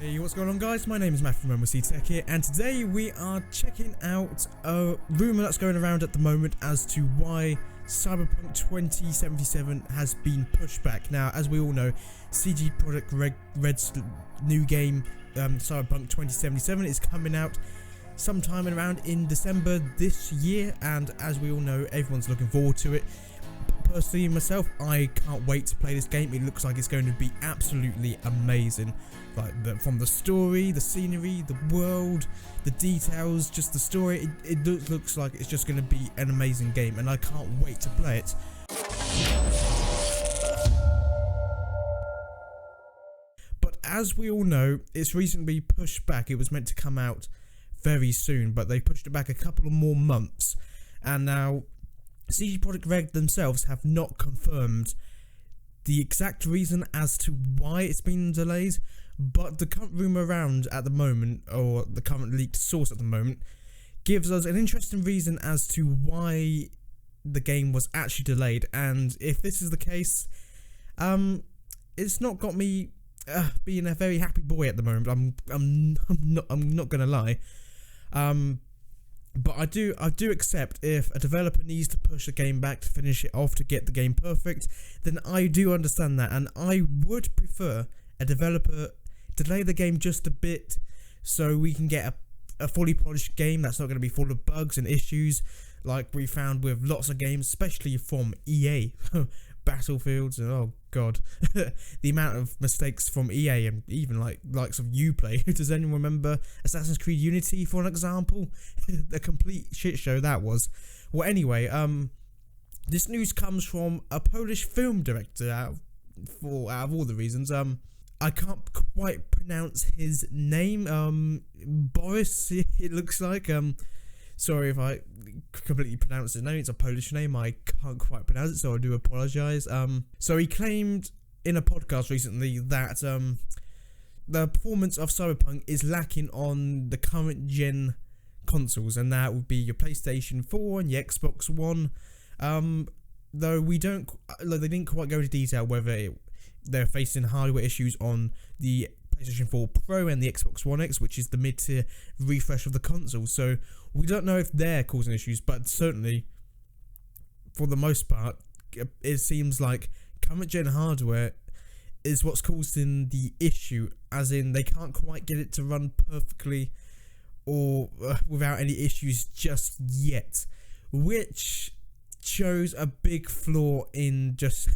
Hey, what's going on guys? My name is Matt from MLC Tech here, and today we are checking out a rumour that's going around at the moment as to why CyberPunk 2077 has been pushed back. Now, as we all know, CD Projekt Red's new game, CyberPunk 2077, is coming out sometime around in December this year, and as we all know, everyone's looking forward to it. Personally, myself, I can't wait to play this game. It looks like it's going to be absolutely amazing. Like from the story, the scenery, the world, the details, just the story. It looks like it's just going to be an amazing game, and I can't wait to play it. But as we all know, it's recently pushed back. It was meant to come out very soon, but they pushed it back a couple of more months, and now CD Projekt Red themselves have not confirmed the exact reason as to why it's been delayed, but the current rumour around at the moment, or the current leaked source at the moment, gives us an interesting reason as to why the game was actually delayed. And if this is the case, it's not got me being a very happy boy at the moment. I'm not gonna lie. But I do accept if a developer needs to push a game back to finish it off to get the game perfect, then I do understand that, and I would prefer a developer delay the game just a bit so we can get a fully polished game that's not going to be full of bugs and issues like we found with lots of games, especially from EA. Battlefields, and oh god, the amount of mistakes from EA, and even likes of Uplay. Does anyone remember Assassin's Creed Unity, for an example? The complete shit show that was. Well, anyway, this news comes from a Polish film director out of all the reasons. I can't quite pronounce his name. Borys, it looks like. Sorry if I completely pronounced his name. It's a Polish name. I can't quite pronounce it, so I do apologise. So he claimed in a podcast recently that the performance of CyberPunk is lacking on the current gen consoles, and that would be your PlayStation 4 and your Xbox One. Though they didn't quite go into detail whether they're facing hardware issues on the PlayStation 4 Pro and the Xbox One X, which is the mid-tier refresh of the console. So we don't know if they're causing issues, but certainly, for the most part, it seems like current gen hardware is what's causing the issue, as in they can't quite get it to run perfectly or without any issues just yet, which shows a big flaw in just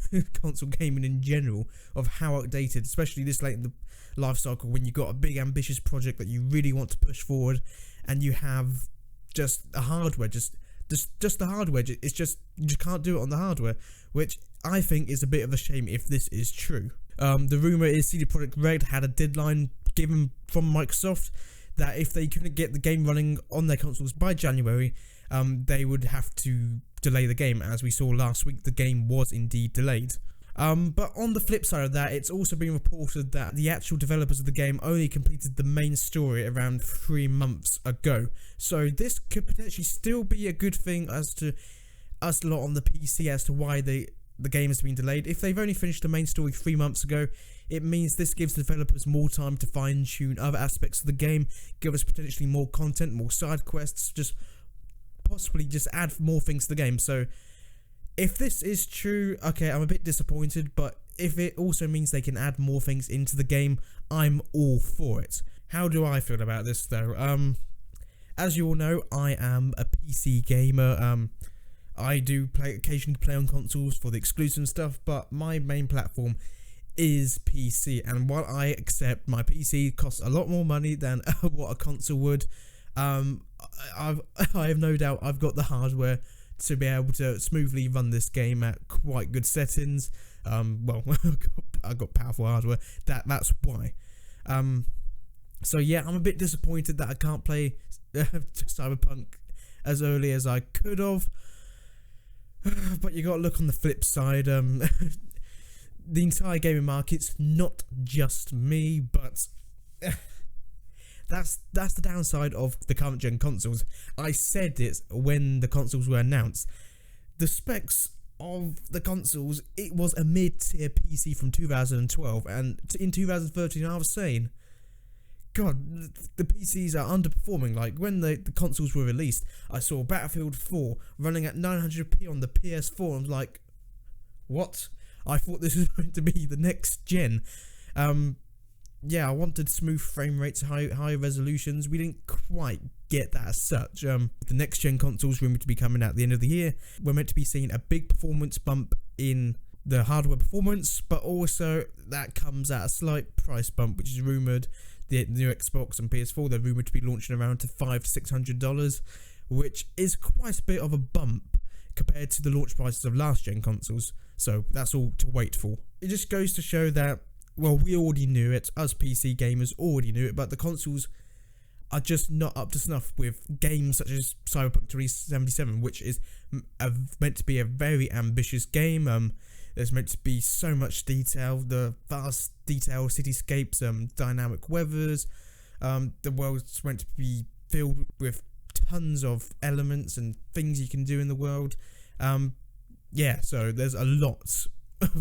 console gaming in general, of how outdated, especially this late in the life cycle, when you've got a big ambitious project that you really want to push forward, and you have just the hardware, just the hardware, it's just, you just can't do it on the hardware, which I think is a bit of a shame if this is true. The rumour is CD Projekt Red had a deadline given from Microsoft that if they couldn't get the game running on their consoles by January, they would have to delay the game. As we saw last week, the game was indeed delayed. But on the flip side of that, it's also been reported that the actual developers of the game only completed the main story around 3 months ago. So this could potentially still be a good thing as to us lot on the PC as to why the game has been delayed. If they've only finished the main story 3 months ago, it means this gives developers more time to fine-tune other aspects of the game, give us potentially more content, more side quests, just possibly just add more things to the game. So if this is true, okay, I'm a bit disappointed, but if it also means they can add more things into the game, I'm all for it. How do I feel about this though? As you all know, I am a PC gamer. I do occasionally play on consoles for the exclusive stuff, but my main platform is PC, and while I accept my PC costs a lot more money than what a console would, I have no doubt I've got the hardware to be able to smoothly run this game at quite good settings. Well, I've got powerful hardware. That's why. So yeah, I'm a bit disappointed that I can't play CyberPunk as early as I could have. But you got to look on the flip side. The entire gaming market's not just me, but that's the downside of the current gen consoles. I said it when the consoles were announced. The specs of the consoles, it was a mid-tier PC from 2012, and in 2013 I was saying God, the PCs are underperforming. Like, when the consoles were released, I saw Battlefield 4 running at 900p on the PS4. I was like, what? I thought this was going to be the next gen. Yeah, I wanted smooth frame rates, high resolutions. We didn't quite get that as such. The next gen consoles rumored to be coming out at the end of the year. We're meant to be seeing a big performance bump in the hardware performance, but also that comes at a slight price bump, which is rumored. The new Xbox and PS4, they're rumored to be launching around to $500 to $600, which is quite a bit of a bump compared to the launch prices of last gen consoles. So that's all to wait for. It just goes to show that, well, we already knew it, us PC gamers already knew it, but the consoles are just not up to snuff with games such as CyberPunk 2077, which is meant to be a very ambitious game. There's meant to be so much detail, the vast detailed cityscapes, dynamic weathers. The world's meant to be filled with tons of elements and things you can do in the world. Yeah, so there's a lot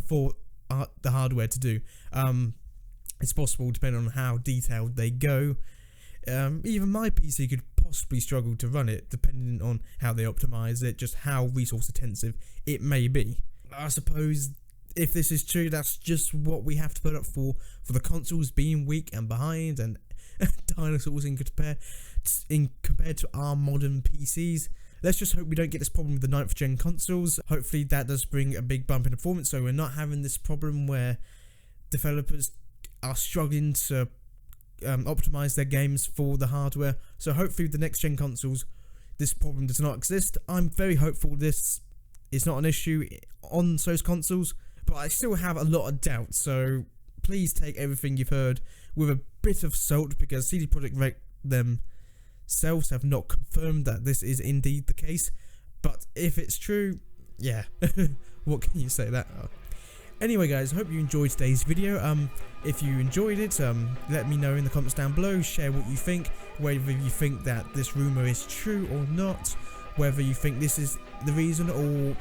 for the hardware to do. It's possible, depending on how detailed they go. Even my PC could possibly struggle to run it, depending on how they optimize it, just how resource intensive it may be. I suppose if this is true, that's just what we have to put up for the consoles being weak and behind and dinosaurs compared to our modern PCs. Let's just hope we don't get this problem with the 9th gen consoles. Hopefully that does bring a big bump in performance, so we're not having this problem where developers are struggling to optimize their games for the hardware. So hopefully the next gen consoles, this problem does not exist. I'm very hopeful this is not an issue on those consoles, but I still have a lot of doubts, so please take everything you've heard with a bit of salt, because CD Projekt Red themselves have not confirmed that this is indeed the case. But if it's true, yeah, what can you say that? Anyway guys, I hope you enjoyed today's video. If you enjoyed it, let me know in the comments down below. Share what you think, whether you think that this rumour is true or not, whether you think this is the reason, or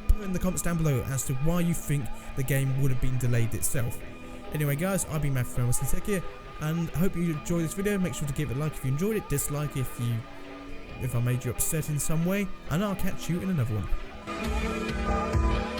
put in the comments down below as to why you think the game would have been delayed itself. Anyway guys, I've been Matt from Tech here, and I hope you enjoyed this video. Make sure to give it a like if you enjoyed it, dislike if I made you upset in some way, and I'll catch you in another one.